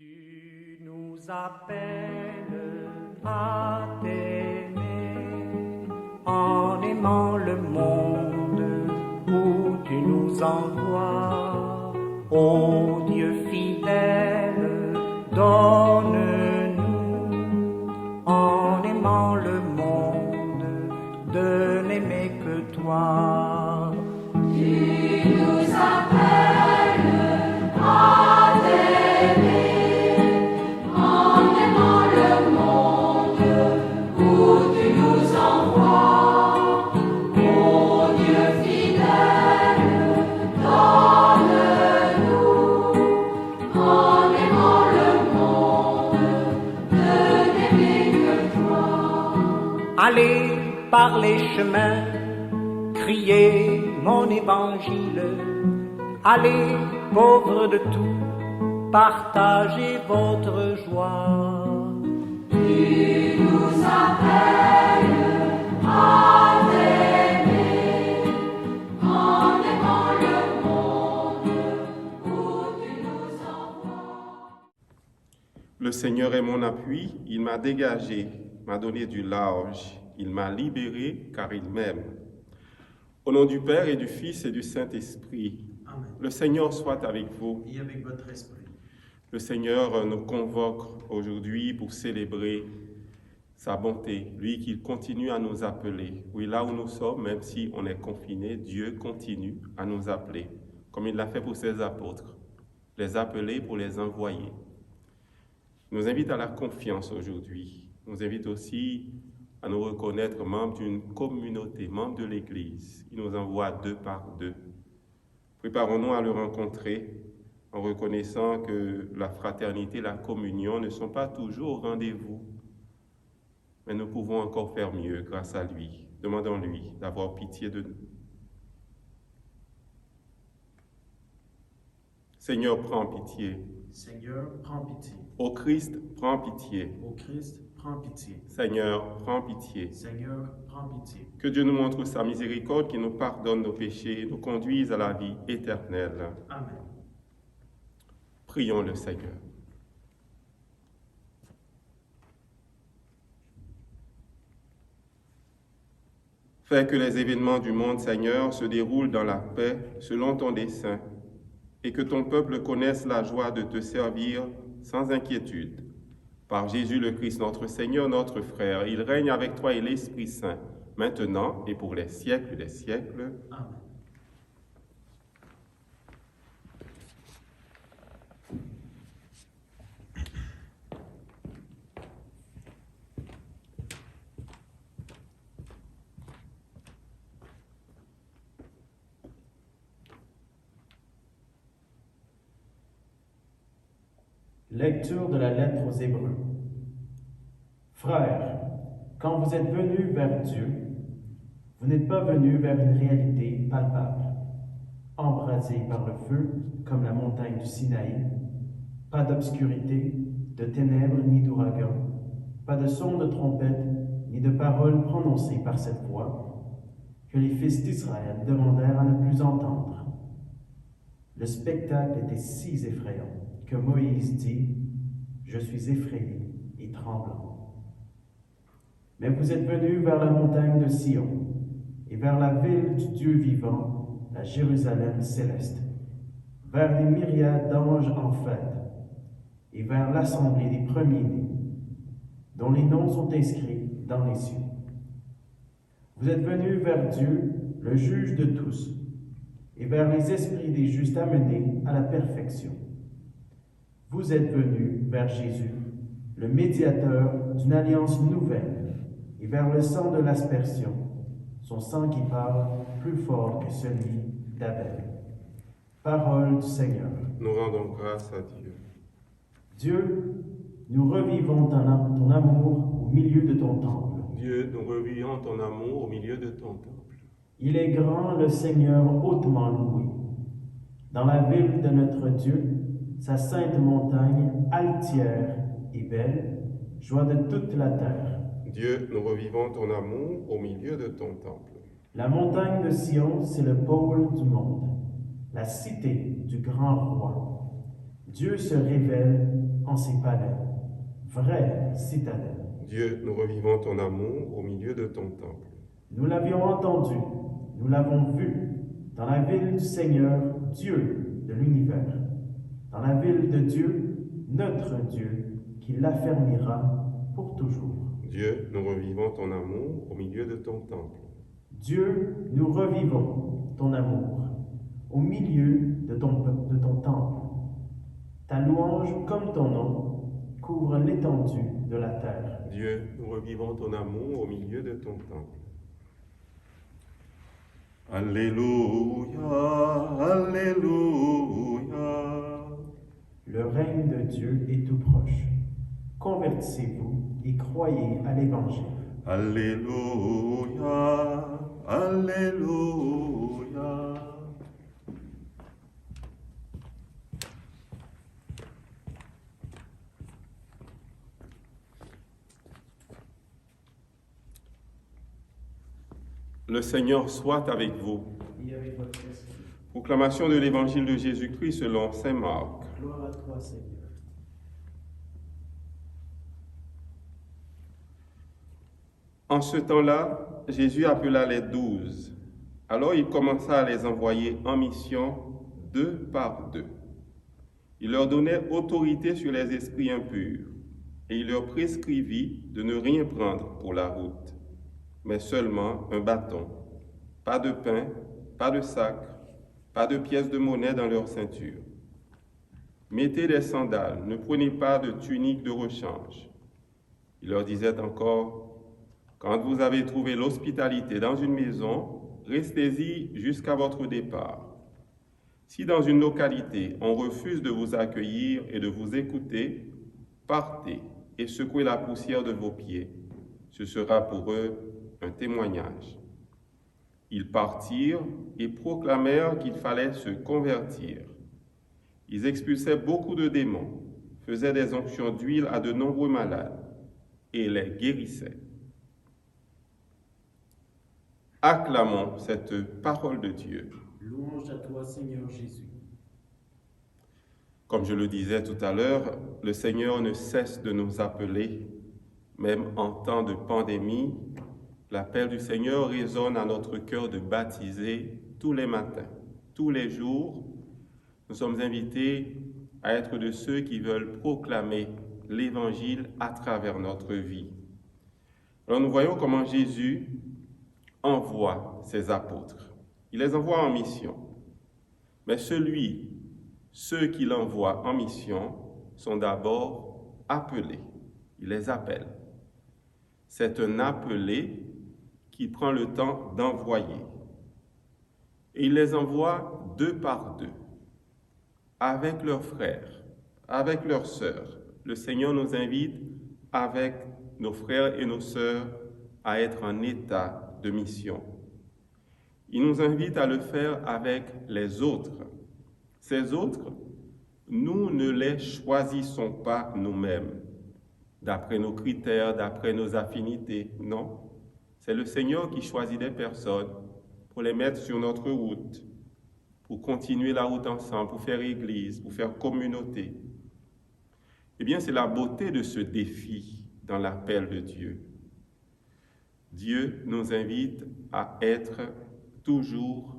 Tu nous appelles à t'aimer en aimant le monde où tu nous envoies. Ô Dieu fidèle, donne-nous en aimant le monde de n'aimer que toi. Tu nous appelles à t'aimer en aimant le monde où tu nous envoies. Ô Dieu fidèle, donne-nous en aimant le monde de n'aimer que toi. Allez par les chemins, criez mon évangile. Allez, pauvres de tout, partagez votre joie. Tu nous appelles à t'aimer en aimant le monde où tu nous envoies. Le Seigneur est mon appui, il m'a dégagé, m'a donné du large, il m'a libéré car il m'aime. Au nom du Père et du Fils et du Saint-Esprit, Amen. le Seigneur soit avec vous. Et avec votre esprit. Le Seigneur nous convoque aujourd'hui pour célébrer sa bonté, lui qui continue à nous appeler. Oui, là où nous sommes, même si on est confinés, Dieu continue à nous appeler, comme il l'a fait pour ses apôtres, les appeler pour les envoyer. Il nous invite à la confiance aujourd'hui. Il nous invite aussi à nous reconnaître membres d'une communauté, membres de l'Église. Il nous envoie deux par deux. Préparons-nous à le rencontrer en reconnaissant que la fraternité, la communion ne sont pas toujours au rendez-vous. Mais nous pouvons encore faire mieux grâce à lui. Demandons-lui d'avoir pitié de nous. Seigneur, prends pitié. Seigneur, prends pitié. Ô Christ, prends pitié. Ô Christ, prends pitié. Seigneur, prends pitié. Seigneur, prends pitié. Que Dieu nous montre sa miséricorde, qui nous pardonne nos péchés, nous conduise à la vie éternelle. Amen. Prions le Seigneur. Fais que les événements du monde, Seigneur, se déroulent dans la paix, selon ton dessein, et que ton peuple connaisse la joie de te servir sans inquiétude. Par Jésus le Christ, notre Seigneur, notre frère, il règne avec toi et l'Esprit Saint, maintenant et pour les siècles des siècles. Amen. Lecture de la lettre aux Hébreux. Frères, quand vous êtes venus vers Dieu, vous n'êtes pas venus vers une réalité palpable, embrasée par le feu comme la montagne du Sinaï, pas d'obscurité, de ténèbres ni d'ouragan, pas de son de trompette ni de paroles prononcées par cette voix, que les fils d'Israël demandèrent à ne plus entendre. Le spectacle était si effrayant que Moïse dit « Je suis effrayé et tremblant ». Mais vous êtes venus vers la montagne de Sion et vers la ville du Dieu vivant, la Jérusalem céleste, vers les myriades d'anges en fête et vers l'assemblée des premiers-nés, dont les noms sont inscrits dans les cieux. Vous êtes venus vers Dieu, le juge de tous, et vers les esprits des justes amenés à la perfection. Vous êtes venus vers Jésus, le médiateur d'une alliance nouvelle, et vers le sang de l'aspersion, son sang qui parle plus fort que celui d'Abel. Parole du Seigneur. Nous rendons grâce à Dieu. Dieu, nous revivons ton amour au milieu de ton temple. Dieu, nous revivons ton amour au milieu de ton temple. Il est grand, le Seigneur hautement loué. Dans la ville de notre Dieu, sa sainte montagne, altière et belle, joie de toute la terre. Dieu, nous revivons ton amour au milieu de ton temple. La montagne de Sion, c'est le pôle du monde, la cité du grand roi. Dieu se révèle en ses palais, vraie citadelle. Dieu, nous revivons ton amour au milieu de ton temple. Nous l'avions entendu, nous l'avons vu, dans la ville du Seigneur, Dieu de l'univers. Dans la ville de Dieu, notre Dieu, qui l'affermira pour toujours. Dieu, nous revivons ton amour au milieu de ton temple. Dieu, nous revivons ton amour au milieu de ton temple. Ta louange comme ton nom couvre l'étendue de la terre. Dieu, nous revivons ton amour au milieu de ton temple. Alléluia, Alléluia. Le règne de Dieu est tout proche. Convertissez-vous et croyez à l'Évangile. Alléluia, Alléluia. Le Seigneur soit avec vous. Et avec votre esprit. Proclamation de l'Évangile de Jésus-Christ selon saint Marc. Gloire à toi, Seigneur. En ce temps-là, Jésus appela les 12. Alors il commença à les envoyer en mission 2 par 2. Il leur donnait autorité sur les esprits impurs et il leur prescrivit de ne rien prendre pour la route, mais seulement un bâton, pas de pain, pas de sac, pas de pièces de monnaie dans leur ceinture. Mettez des sandales, ne prenez pas de tunique de rechange. Il leur disait encore, quand vous avez trouvé l'hospitalité dans une maison, restez-y jusqu'à votre départ. Si dans une localité on refuse de vous accueillir et de vous écouter, partez et secouez la poussière de vos pieds. Ce sera pour eux un témoignage. Ils partirent et proclamèrent qu'il fallait se convertir. Ils expulsaient beaucoup de démons, faisaient des onctions d'huile à de nombreux malades et les guérissaient. Acclamons cette parole de Dieu. Louange à toi, Seigneur Jésus. Comme je le disais tout à l'heure, le Seigneur ne cesse de nous appeler, même en temps de pandémie. L'appel du Seigneur résonne à notre cœur de baptiser tous les matins, tous les jours. Nous sommes invités à être de ceux qui veulent proclamer l'Évangile à travers notre vie. Alors nous voyons comment Jésus envoie ses apôtres. Il les envoie en mission. Mais ceux qu'il envoie en mission sont d'abord appelés. Il les appelle. C'est un appelé qui prend le temps d'envoyer. Et il les envoie 2 par 2, avec leurs frères, avec leurs sœurs. Le Seigneur nous invite, avec nos frères et nos sœurs, à être en état de mission. Il nous invite à le faire avec les autres. Ces autres, nous ne les choisissons pas nous-mêmes, d'après nos critères, d'après nos affinités. Non, c'est le Seigneur qui choisit des personnes pour les mettre sur notre route, pour continuer la route ensemble, pour faire église, pour faire communauté. Eh bien, c'est la beauté de ce défi dans l'appel de Dieu. Dieu nous invite à être toujours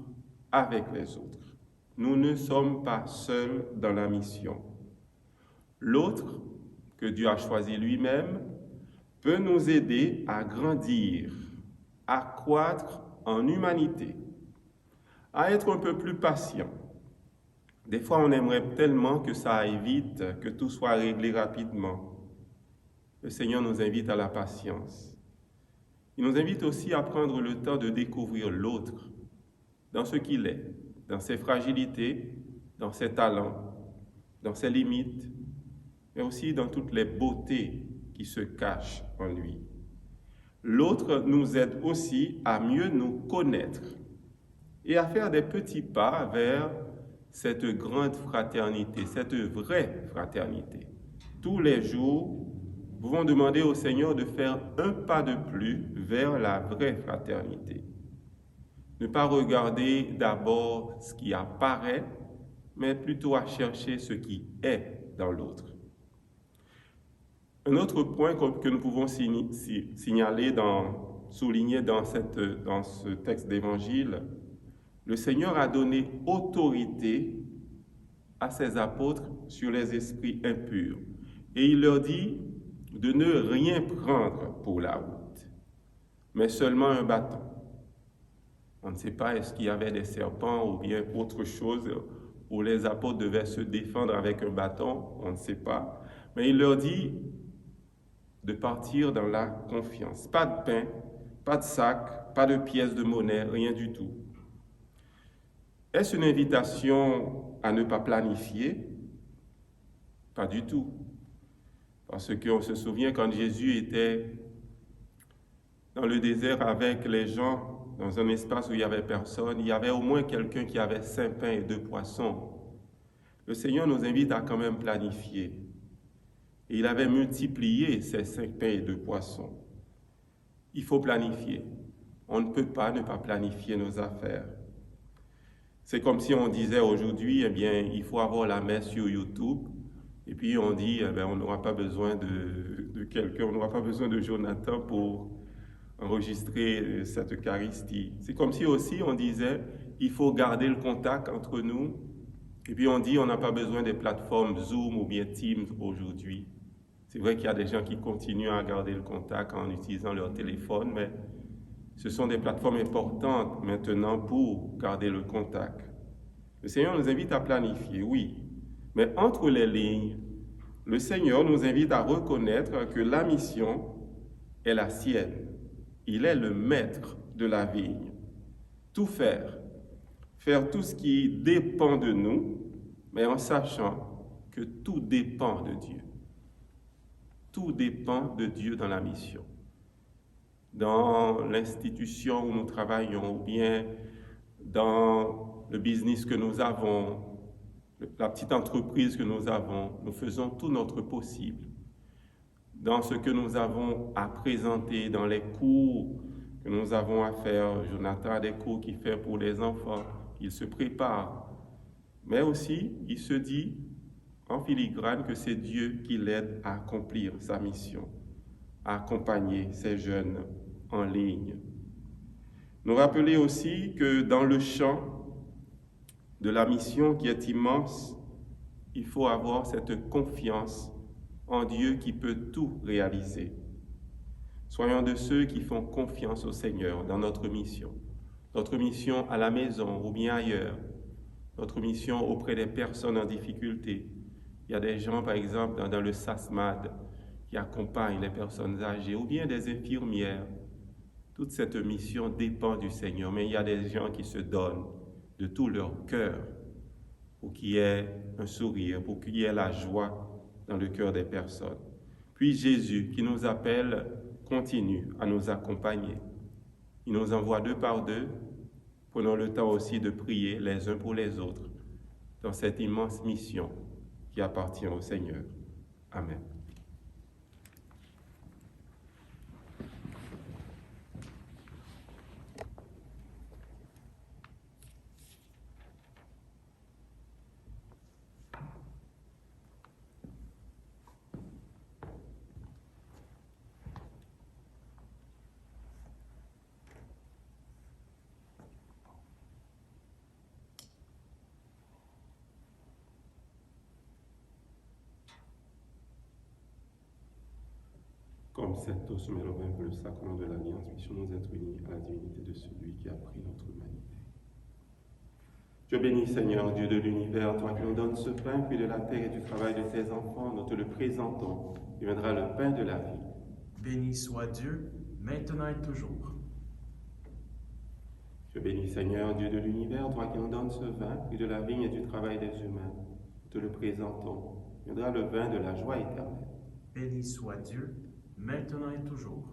avec les autres. Nous ne sommes pas seuls dans la mission. L'autre, que Dieu a choisi lui-même, peut nous aider à grandir, à croître en humanité, à être un peu plus patient. Des fois, on aimerait tellement que ça aille vite, que tout soit réglé rapidement. Le Seigneur nous invite à la patience. Il nous invite aussi à prendre le temps de découvrir l'autre dans ce qu'il est, dans ses fragilités, dans ses talents, dans ses limites, mais aussi dans toutes les beautés qui se cachent en lui. L'autre nous aide aussi à mieux nous connaître et à faire des petits pas vers cette grande fraternité, cette vraie fraternité. Tous les jours, nous pouvons demander au Seigneur de faire un pas de plus vers la vraie fraternité. Ne pas regarder d'abord ce qui apparaît, mais plutôt à chercher ce qui est dans l'autre. Un autre point que nous pouvons signaler, souligner dans ce texte d'évangile, le Seigneur a donné autorité à ses apôtres sur les esprits impurs. Et il leur dit de ne rien prendre pour la route, mais seulement un bâton. On ne sait pas est-ce qu'il y avait des serpents ou bien autre chose où les apôtres devaient se défendre avec un bâton, on ne sait pas. Mais il leur dit de partir dans la confiance. Pas de pain, pas de sac, pas de pièces de monnaie, rien du tout. Est-ce une invitation à ne pas planifier? Pas du tout. Parce qu'on se souvient quand Jésus était dans le désert avec les gens, dans un espace où il n'y avait personne, il y avait au moins quelqu'un qui avait 5 pains et 2 poissons. Le Seigneur nous invite à quand même planifier. Et il avait multiplié ces 5 pains et 2 poissons. Il faut planifier. On ne peut pas ne pas planifier nos affaires. C'est comme si on disait aujourd'hui, eh bien, il faut avoir la messe sur YouTube. Et puis on dit, eh bien, on n'aura pas besoin de quelqu'un, on n'aura pas besoin de Jonathan pour enregistrer cette Eucharistie. C'est comme si aussi on disait, il faut garder le contact entre nous. Et puis on dit, on n'a pas besoin des plateformes Zoom ou bien Teams aujourd'hui. C'est vrai qu'il y a des gens qui continuent à garder le contact en utilisant leur téléphone, mais ce sont des plateformes importantes maintenant pour garder le contact. Le Seigneur nous invite à planifier, oui, mais entre les lignes, le Seigneur nous invite à reconnaître que la mission est la sienne. Il est le maître de la vigne. Tout faire tout ce qui dépend de nous, mais en sachant que tout dépend de Dieu. Tout dépend de Dieu dans la mission. Dans l'institution où nous travaillons, ou bien dans le business que nous avons, la petite entreprise que nous avons, nous faisons tout notre possible. Dans ce que nous avons à présenter, dans les cours que nous avons à faire, Jonathan a des cours qu'il fait pour les enfants, il se prépare. Mais aussi, il se dit en filigrane que c'est Dieu qui l'aide à accomplir sa mission, à accompagner ces jeunes en ligne. Nous rappeler aussi que dans le champ de la mission qui est immense, il faut avoir cette confiance en Dieu qui peut tout réaliser. Soyons de ceux qui font confiance au Seigneur dans notre mission à la maison ou bien ailleurs, notre mission auprès des personnes en difficulté. Il y a des gens, par exemple, dans le SASMAD qui accompagnent les personnes âgées ou bien des infirmières. Toute cette mission dépend du Seigneur, mais il y a des gens qui se donnent de tout leur cœur pour qu'il y ait un sourire, pour qu'il y ait la joie dans le cœur des personnes. Puis Jésus, qui nous appelle, continue à nous accompagner. Il nous envoie 2 par 2. Prenons le temps aussi de prier les uns pour les autres dans cette immense mission qui appartient au Seigneur. Amen. Comme cette os mélangé pour le sacrement de l'Alliance, puissions nous être unis à la divinité de celui qui a pris notre humanité. Je bénis, Seigneur, Dieu de l'univers, toi qui nous donnes ce pain, puis de la terre et du travail de tes enfants, nous te le présentons. Il viendra le pain de la vie. Béni soit Dieu, maintenant et toujours. Je bénis, Seigneur, Dieu de l'univers, toi qui nous donnes ce vin, puis de la vigne et du travail des humains. Nous te le présentons. Il viendra le vin de la joie éternelle. Béni soit Dieu, maintenant et toujours.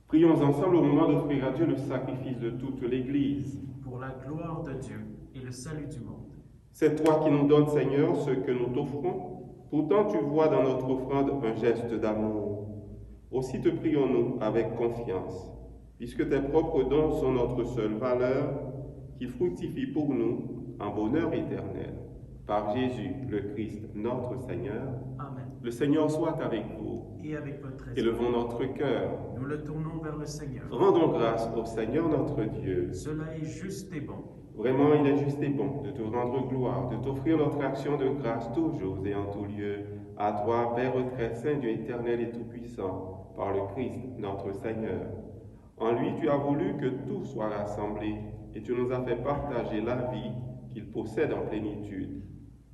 Prions ensemble au moment d'offrir à Dieu le sacrifice de toute l'Église. Pour la gloire de Dieu et le salut du monde. C'est toi qui nous donnes, Seigneur, ce que nous t'offrons. Pourtant, tu vois dans notre offrande un geste d'amour. Aussi te prions-nous avec confiance. Puisque tes propres dons sont notre seule valeur, qu'il fructifie pour nous en bonheur éternel. Par Jésus, le Christ, notre Seigneur. Amen. Le Seigneur soit avec vous. Et avec votre esprit, Élevons notre cœur. nous le tournons vers le Seigneur. Rendons grâce au Seigneur notre Dieu. Cela est juste et bon. Vraiment, il est juste et bon de te rendre gloire, de t'offrir notre action de grâce toujours et en tout lieu. À toi, Père très saint, Dieu éternel et tout-puissant, par le Christ, notre Seigneur. En lui, tu as voulu que tout soit rassemblé et tu nous as fait partager la vie qu'il possède en plénitude.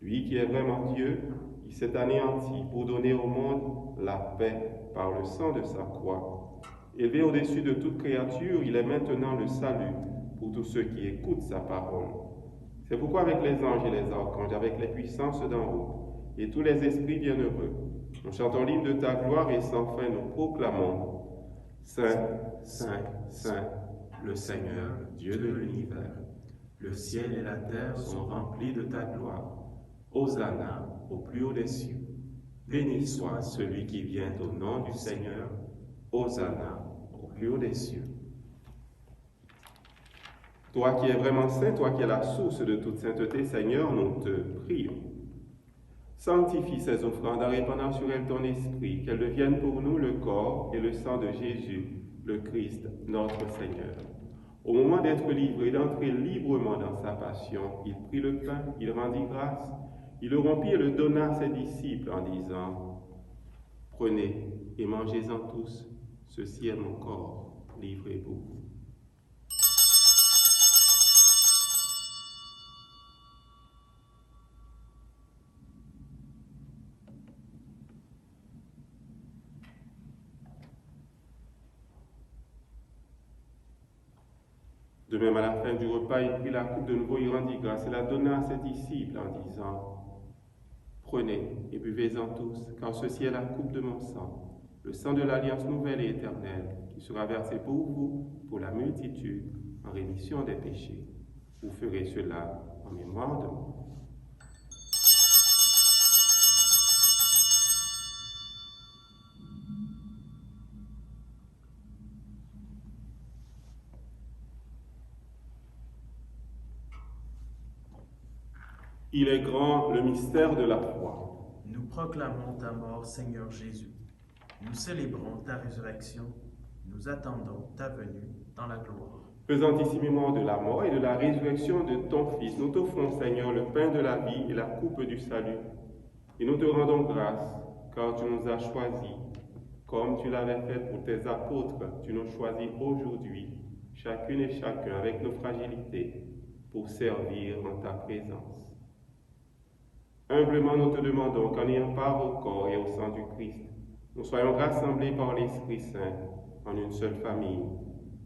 Lui qui est vraiment Dieu, il s'est anéanti pour donner au monde la paix par le sang de sa croix. Élevé au-dessus de toute créature, il est maintenant le salut pour tous ceux qui écoutent sa parole. C'est pourquoi avec les anges et les archanges, avec les puissances d'en haut et tous les esprits bienheureux, nous chantons l'hymne de ta gloire et sans fin nous proclamons Saint, Saint, Saint, le Seigneur, Dieu de l'univers. Le ciel et la terre sont remplis de ta gloire. Hosanna au plus haut des cieux. Béni soit celui qui vient au nom du Seigneur. Hosanna au plus haut des cieux. Toi qui es vraiment saint, toi qui es la source de toute sainteté, Seigneur, nous te prions. Sanctifie ces offrandes en répandant sur elles ton esprit, qu'elles deviennent pour nous le corps et le sang de Jésus, le Christ, notre Seigneur. Au moment d'être livré, d'entrer librement dans sa passion, il prit le pain, il rendit grâce, il le rompit et le donna à ses disciples en disant « Prenez et mangez-en tous, ceci est mon corps, livré pour vous. » De même, à la fin du repas, il prit la coupe de nouveau, il rendit grâce et la donna à ses disciples en disant « Prenez et buvez-en tous, car ceci est la coupe de mon sang, le sang de l'alliance nouvelle et éternelle, qui sera versé pour vous, pour la multitude, en rémission des péchés. Vous ferez cela en mémoire de moi. » Il est grand le mystère de la foi. Nous proclamons ta mort, Seigneur Jésus. Nous célébrons ta résurrection. Nous attendons ta venue dans la gloire. Faisant ici mémoire de la mort et de la résurrection de ton Fils, nous t'offrons, Seigneur, le pain de la vie et la coupe du salut. Et nous te rendons grâce, car tu nous as choisis. Comme tu l'avais fait pour tes apôtres, tu nous choisis aujourd'hui, chacune et chacun, avec nos fragilités, pour servir en ta présence. Humblement, nous te demandons qu'en ayant part au corps et au sang du Christ, nous soyons rassemblés par l'Esprit Saint en une seule famille,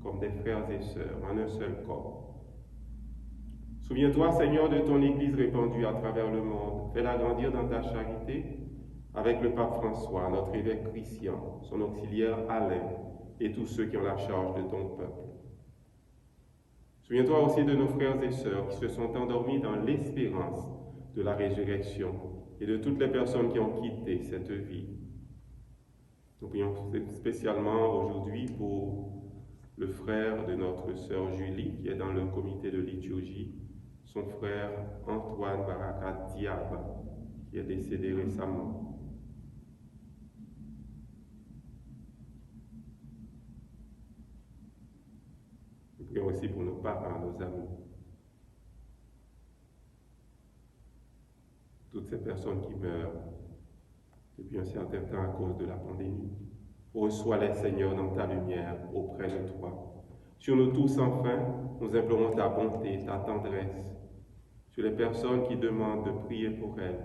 comme des frères et sœurs, en un seul corps. Souviens-toi, Seigneur, de ton Église répandue à travers le monde. Fais-la grandir dans ta charité, avec le pape François, notre évêque Christian, son auxiliaire Alain, et tous ceux qui ont la charge de ton peuple. Souviens-toi aussi de nos frères et sœurs qui se sont endormis dans l'espérance de la résurrection et de toutes les personnes qui ont quitté cette vie. Nous prions spécialement aujourd'hui pour le frère de notre sœur Julie qui est dans le comité de liturgie, son frère Antoine Barakat Diab qui est décédé récemment. Nous prions aussi pour nos parents, nos amis. Toutes ces personnes qui meurent depuis un certain temps à cause de la pandémie. Reçois-les, Seigneur, dans ta lumière, auprès de toi. Sur nous tous, enfin, nous implorons ta bonté, ta tendresse. Sur les personnes qui demandent de prier pour elles,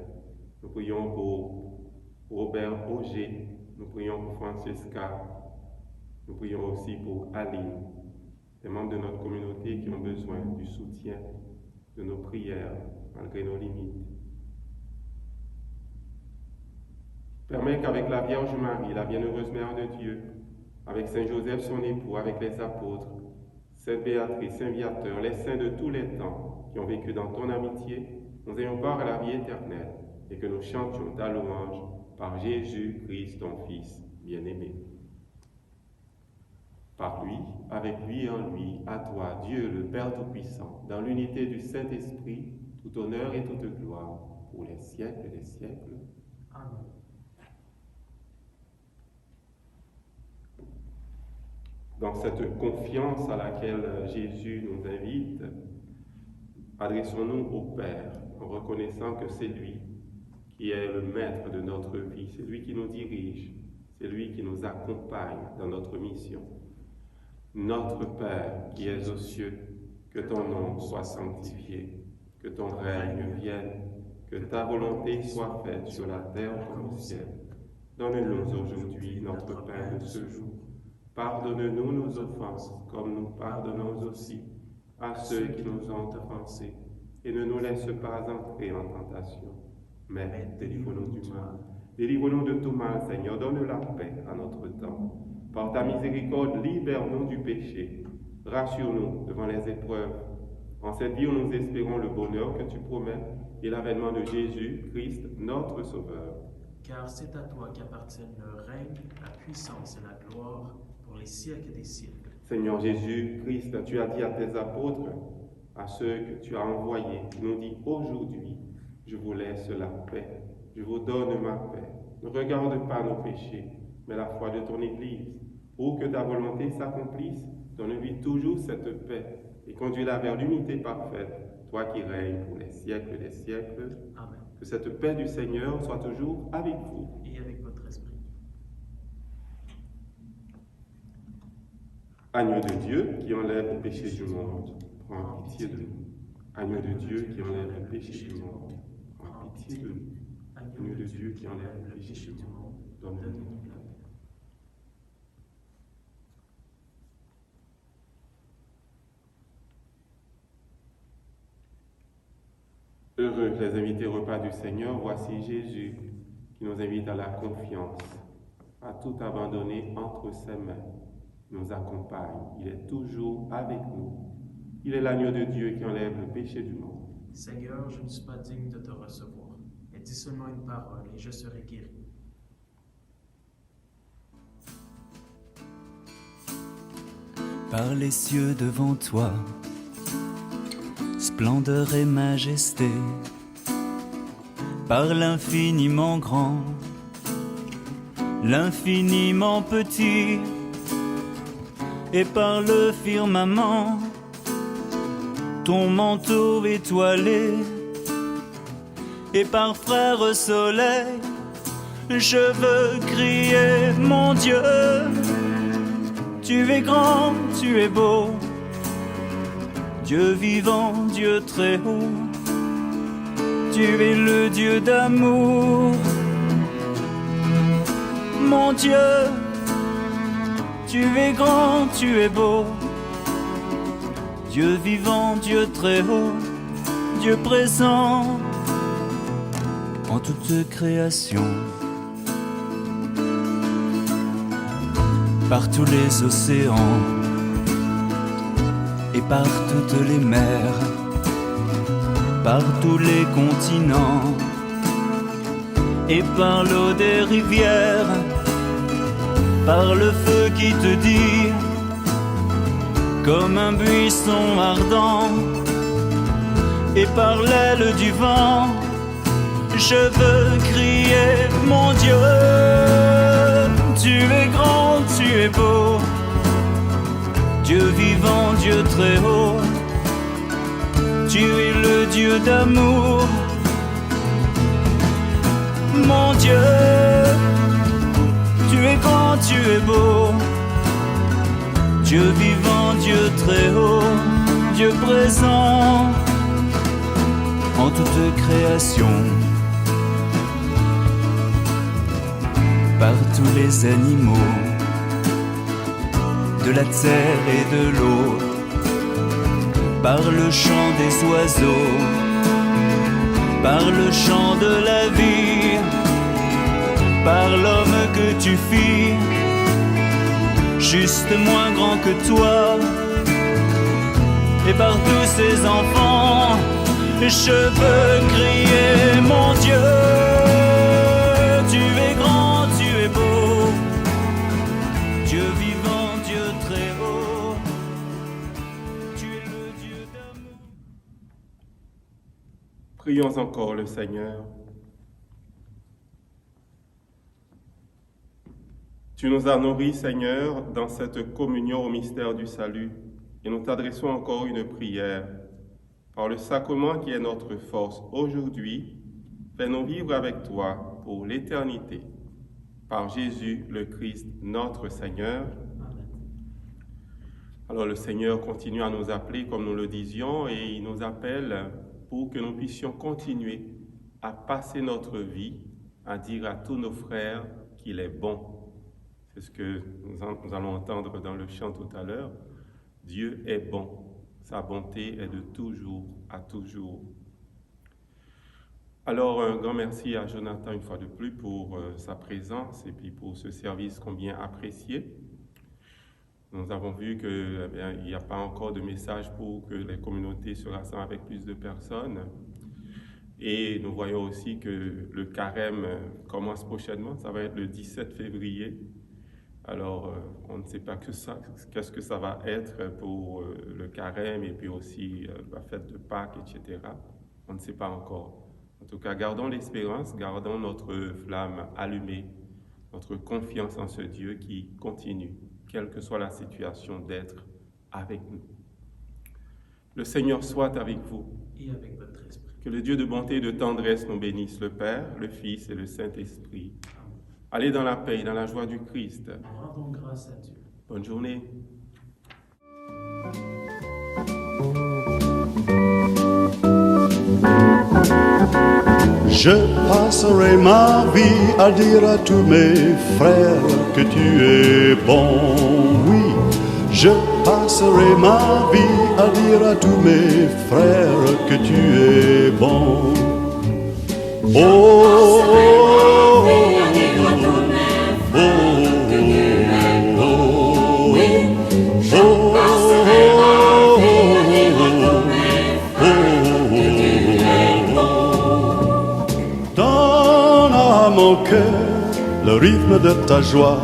nous prions pour Robert Auger, nous prions pour Francesca, nous prions aussi pour Aline, les membres de notre communauté qui ont besoin du soutien, de nos prières, malgré nos limites. Permets qu'avec la Vierge Marie, la bienheureuse Mère de Dieu, avec Saint Joseph son époux, avec les apôtres, Sainte Béatrice, Saint Viateur, les saints de tous les temps qui ont vécu dans ton amitié, nous ayons part à la vie éternelle et que nous chantions ta louange par Jésus-Christ, ton Fils bien-aimé. Par lui, avec lui et en lui, à toi, Dieu le Père Tout-Puissant, dans l'unité du Saint-Esprit, tout honneur et toute gloire, pour les siècles et les siècles. Amen. Dans cette confiance à laquelle Jésus nous invite, adressons-nous au Père en reconnaissant que c'est lui qui est le maître de notre vie, c'est lui qui nous dirige, c'est lui qui nous accompagne dans notre mission. Notre Père qui es aux cieux, que ton nom soit sanctifié, que ton règne vienne, que ta volonté soit faite sur la terre comme au ciel. Donne-nous aujourd'hui notre pain de ce jour. Pardonne-nous nos offenses, comme nous pardonnons aussi à ceux qui nous ont offensés. Et ne nous laisse pas entrer en tentation, mais délivre-nous du mal. Délivre-nous de tout mal, Seigneur. Donne la paix à notre temps. Par ta miséricorde, libère-nous du péché. Rassure-nous devant les épreuves. En cette vie où nous espérons le bonheur que tu promets et l'avènement de Jésus, Christ, notre Sauveur. Car c'est à toi qu'appartiennent le règne, la puissance et la gloire pour les siècles des siècles. Seigneur Jésus, Christ, tu as dit à tes apôtres, à ceux que tu as envoyés, tu nous dis aujourd'hui, je vous laisse la paix, je vous donne ma paix. Ne regarde pas nos péchés, mais la foi de ton Église. Pour que ta volonté s'accomplisse, donne-lui toujours cette paix et conduis-la vers l'unité parfaite, toi qui règnes pour les siècles des siècles. Amen. Que cette paix du Seigneur soit toujours avec vous. Et avec votre esprit. Agneau de Dieu qui enlève le péché du monde, prends pitié de nous. Agneau de Dieu qui enlève le péché du monde, prends pitié de nous. Agneau de Dieu qui enlève le péché du monde, donne-nous la paix. Heureux que les invités au repas du Seigneur, voici Jésus qui nous invite à la confiance, à tout abandonner entre ses mains. Il nous accompagne, il est toujours avec nous. Il est l'agneau de Dieu qui enlève le péché du monde. Seigneur, je ne suis pas digne de te recevoir, mais dis seulement une parole et je serai guéri. Par les cieux devant toi, splendeur et majesté, par l'infiniment grand, l'infiniment petit, et par le firmament, ton manteau étoilé, et par frère soleil, je veux crier mon Dieu, tu es grand, tu es beau, Dieu vivant, Dieu très haut, tu es le Dieu d'amour. Mon Dieu, tu es grand, tu es beau, Dieu vivant, Dieu très haut, Dieu présent en toute création. Par tous les océans et par toutes les mers, par tous les continents et par l'eau des rivières, par le feu qui te dit comme un buisson ardent, et par l'aile du vent, je veux crier mon Dieu, tu es grand, tu es beau, Dieu vivant, Dieu très haut, tu es le Dieu d'amour. Mon Dieu, tu es grand, tu es beau, Dieu vivant, Dieu très haut, Dieu présent en toute création. Par tous les animaux de la terre et de l'eau, par le chant des oiseaux, par le chant de la vie, par l'homme que tu fis, juste moins grand que toi, et par tous ces enfants, je veux crier mon Dieu, tu es grand, tu es beau, Dieu vivant, Dieu très haut. Prions encore le Seigneur. Tu nous as nourris, Seigneur, dans cette communion au mystère du salut, et nous t'adressons encore une prière. Par le sacrement qui est notre force aujourd'hui, fais-nous vivre avec toi pour l'éternité. Par Jésus le Christ, notre Seigneur. Alors le Seigneur continue à nous appeler, comme nous le disions, et il nous appelle pour que nous puissions continuer à passer notre vie, à dire à tous nos frères qu'il est bon. C'est ce que nous allons entendre dans le chant tout à l'heure. Dieu est bon, sa bonté est de toujours à toujours. Alors un grand merci à Jonathan une fois de plus pour sa présence et puis pour ce service combien apprécié. Nous avons vu qu'il n'y a pas encore de message pour que les communautés se rassemblent avec plus de personnes. Et nous voyons aussi que le carême commence prochainement, ça va être le 17 février. Alors, on ne sait pas qu'est-ce que ça va être pour le carême et puis aussi la fête de Pâques, etc. On ne sait pas encore. En tout cas, gardons l'espérance, gardons notre flamme allumée, notre confiance en ce Dieu qui continue, quelle que soit la situation, d'être avec nous. Le Seigneur soit avec vous. Et avec votre esprit. Que le Dieu de bonté et de tendresse nous bénisse, le Père, le Fils et le Saint-Esprit. Allez dans la paix et dans la joie du Christ. Rendons grâce à Dieu. Bonne journée. Je passerai ma vie à dire à tous mes frères que tu es bon, oui. Je passerai ma vie à dire à tous mes frères que tu es bon. Donne à mon cœur le rythme de ta joie,